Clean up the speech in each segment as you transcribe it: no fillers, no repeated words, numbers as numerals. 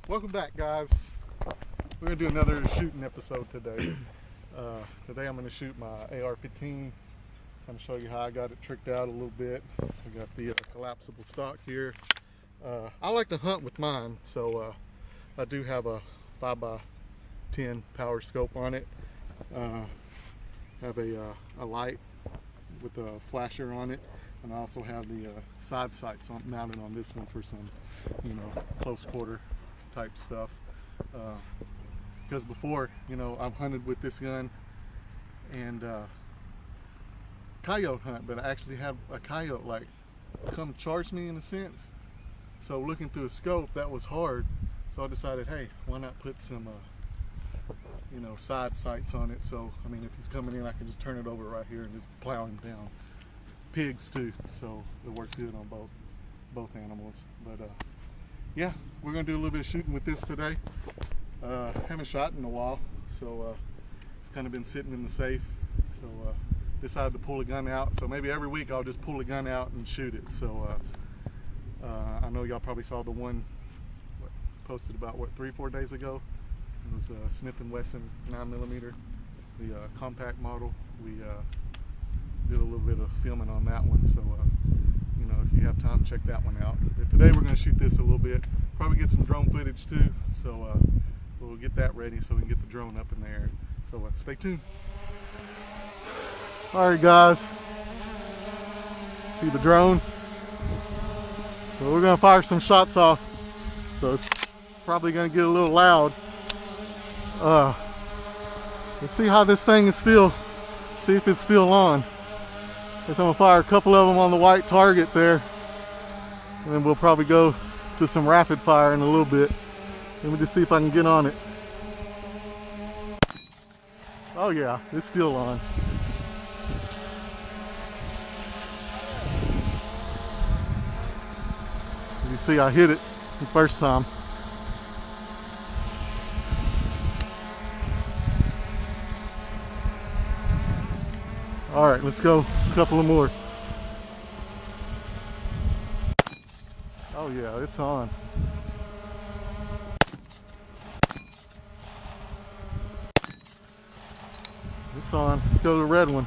Welcome back, guys. We're gonna do another shooting episode today. Today I'm gonna shoot my AR-15. I'm gonna show you how I got it tricked out a little bit. I got the collapsible stock here. I like to hunt with mine, so I do have a 5x10 power scope on it. Have a light with a flasher on it, and I also have the side sights mounted on this one for some, close quarter type stuff. Because before, I've hunted with this gun and coyote hunt, but I actually had a coyote like come charge me in a sense. So looking through a scope, that was hard. So I decided, hey, why not put some side sights on it? So I mean, if he's coming in, I can just turn it over right here and just plow him down. Pigs too, so it works good on both animals. But yeah, we're gonna do a little bit of shooting with this today. Haven't shot in a while, so it's kind of been sitting in the safe. So decided to pull a gun out. So maybe every week I'll just pull a gun out and shoot it. So I know y'all probably saw the one posted about 3-4 days ago. It was a Smith & Wesson 9mm, the compact model. We did a little bit of filming on that one, so if you have time, check that one out. But today we're going to shoot this a little bit, probably get some drone footage too, so we'll get that ready so we can get the drone up in the air. So stay tuned. Alright guys, see the drone? So we're going to fire some shots off, so it's probably going to get a little loud. Let's see how this thing is still, see if it's still on. I'm going to fire a couple of them on the white target there, and then we'll probably go to some rapid fire in a little bit. Let me just see if I can get on it. Oh yeah, it's still on. You see I hit it the first time. All right, let's go a couple of more. Oh yeah, it's on. It's on. Let's go to the red one.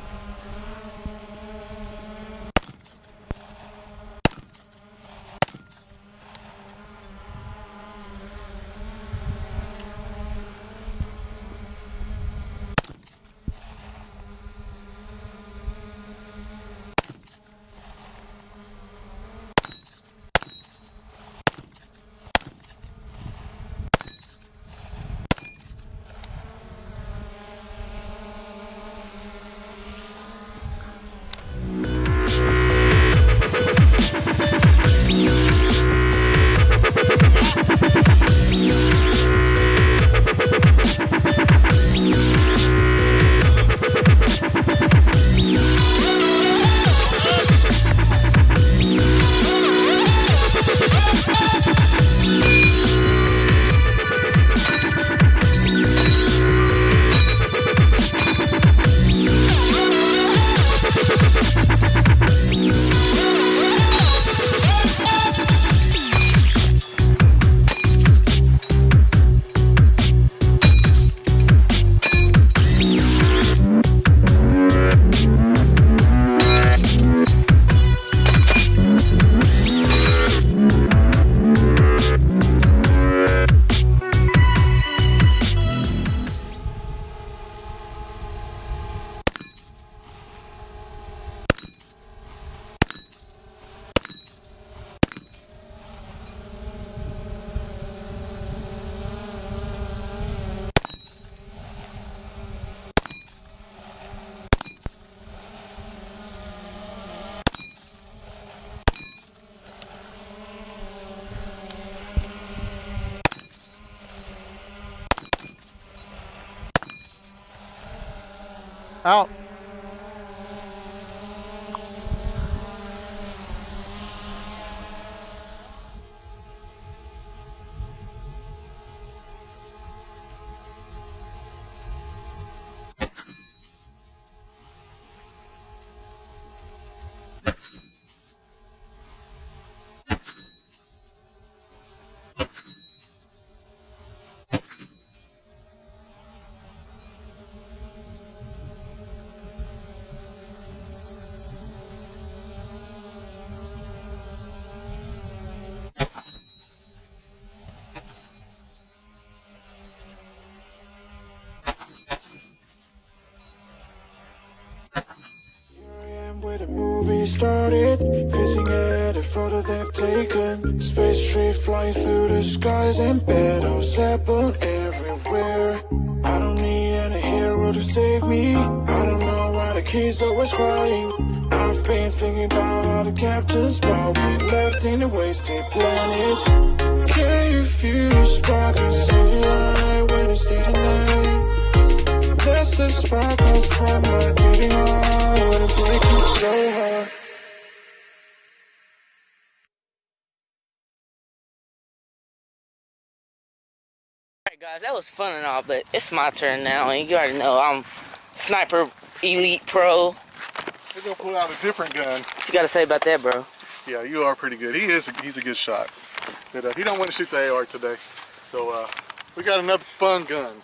Out. started. Facing at a photo they've taken. Space tree flying through the skies and battles happen everywhere. I don't need any hero to save me. I don't know why the kids always crying. I've been thinking about all the captains, but we left in a wasted planet. Can you feel the spark in city light when it's day to night? That's the sparkles from my beating heart when it breaks so hard. Alright guys, that was fun and all, but it's my turn now, and you already know I'm Sniper Elite Pro. We're gonna pull out a different gun. What you gotta say about that, bro? Yeah, you are pretty good. He's a good shot. But he don't want to shoot the AR today. So we got another fun gun.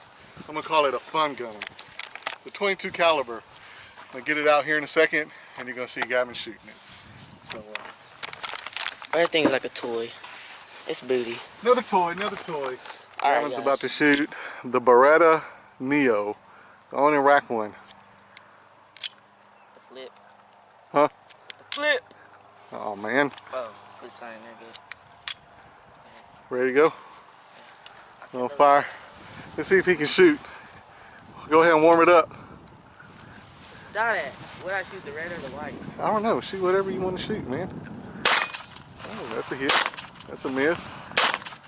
I'm gonna call it a fun gun. It's a 22 caliber. I'm gonna get it out here in a second, and you're gonna see Gavin shooting it. So Everything's like a toy. It's booty. another toy, another toy. Alright, Gavin's guys. about to shoot the Beretta Neo. The only rack one. The flip. Huh? The flip. Oh man. Oh, flip sign there, good. Ready to go? On fire. Let's see if he can shoot. Go ahead and warm it up. Dot it. Would I shoot the red or the white? I don't know. Shoot whatever you want to shoot, man. Oh, that's a hit. That's a miss.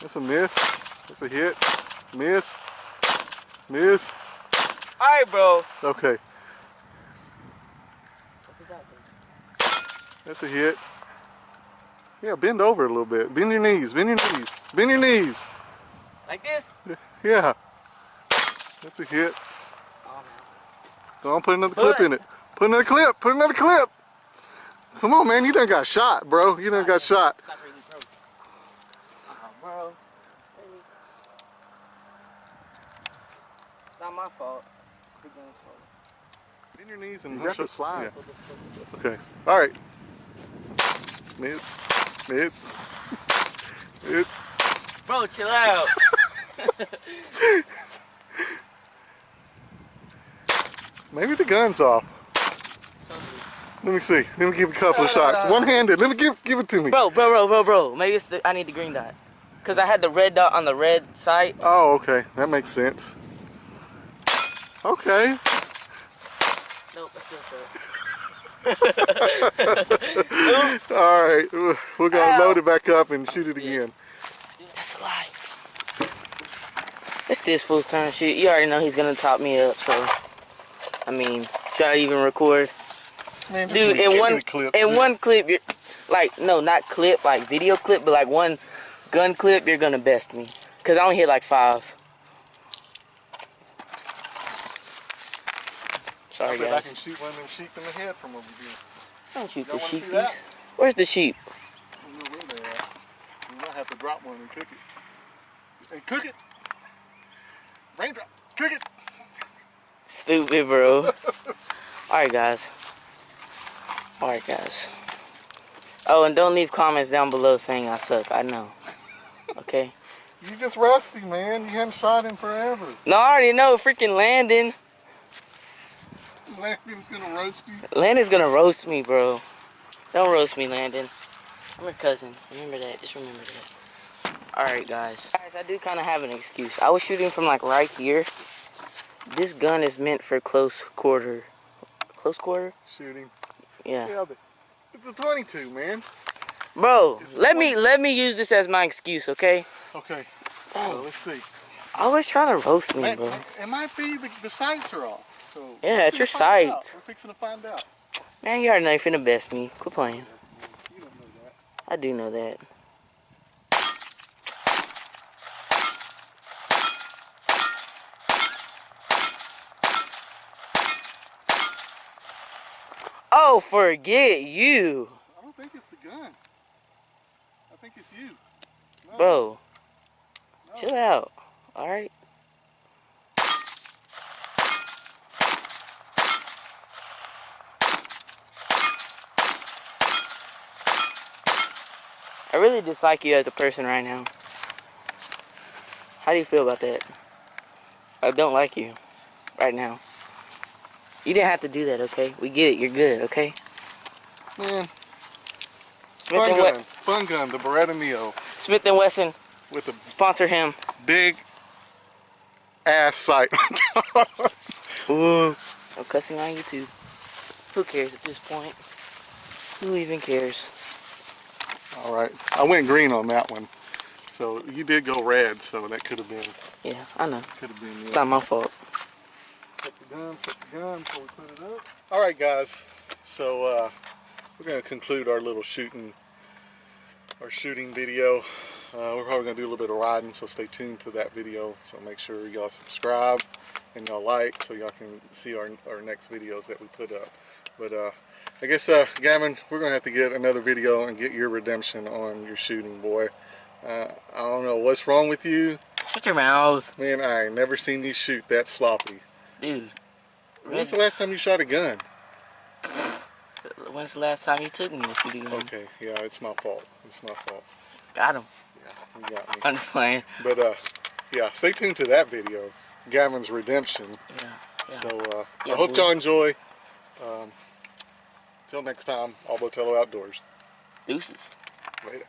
That's a miss. That's a hit. Miss. Miss. Alright, bro. Okay. That's a hit. Yeah, bend over a little bit. Bend your knees. Bend your knees. Bend your knees. Like this? Yeah. That's a hit. Oh, no. Go on, put another clip in it. Put another clip. Put another clip. Come on, man. You done got shot, bro. You done got shot. Stop reading, bro. Bro. It's not my fault. It's the gun's fault. Bend your knees and you got the slide. Yeah. Okay. All right. Miss. Miss. Miss. Bro, chill out. Maybe the gun's off. Let me see. Let me give a couple of shots. One-handed. Let me give it to me. Bro. Maybe it's I need the green dot. Cause I had the red dot on the red side. Oh, okay. That makes sense. Okay. Nope, that's still short. All right. We're gonna load it back up and shoot it again. That's a lie. It's this fool's turn to shoot. You already know he's gonna top me up, so I mean, should I even record? Man, dude, in one clip, you're like, no, not clip, like video clip, but like one gun clip, you're gonna best me. Cause I only hit like 5. Sorry, guys. I can shoot one of them sheep in the head from over here. Don't shoot the sheepies. Where's the sheep? I don't know where they are. You might have to drop one and cook it. And cook it. Raindrop. Cook it. Stupid, bro. Alright, guys. Oh, and don't leave comments down below saying I suck. I know. Okay? You just rusty, man. You haven't shot in forever. No, I already know. Freaking Landon. Landon's gonna roast you. Landon's gonna roast me, bro. Don't roast me, Landon. I'm your cousin. Remember that. Just remember that. Alright, guys. I do kind of have an excuse. I was shooting from like right here. This gun is meant for close quarter. Close quarter? Shooting. Yeah. Yeah, but it's a 22, man. Bro, let me use this as my excuse, okay? Okay. So let's see. Always trying to roast me, bro. It might be the sights are off. So yeah, it's your sight. We're fixing to find out. Man, you already know you're finna best me. Quit playing. You don't know that. I do know that. Oh, forget you. I don't think it's the gun. I think it's you. No. Bro, No. chill out. Alright? I really dislike you as a person right now. How do you feel about that? I don't like you right now. You didn't have to do that, okay? We get it. You're good, okay? Man, Smith and Wesson. fun gun, the Beretta Neo Smith and Wesson. with a Sponsor him. big ass sight. Ooh. No cussing on YouTube. Who cares at this point? Who even cares? All right, I went green on that one. So you did go red, so that could have been. Yeah, I know. Could have been. It's not my fault. Put the gun before we put it up. All right, guys. So we're gonna conclude our little shooting video. We're probably gonna do a little bit of riding, so stay tuned to that video. So make sure y'all subscribe and y'all like, so y'all can see our next videos that we put up. But I guess Gavin, we're gonna have to get another video and get your redemption on your shooting, boy. I don't know what's wrong with you. Shut your mouth. Man, I ain't never seen you shoot that sloppy. Dude. When's the last time you shot a gun? When's the last time you took me to shoot a gun? Okay, yeah, it's my fault. It's my fault. Got him. Yeah, you got me. I'm just playing. But yeah, stay tuned to that video, Gavin's redemption. Yeah. So Yeah, I hope boy. y'all enjoy. Till next time, Albo Tello Outdoors. Deuces. Later.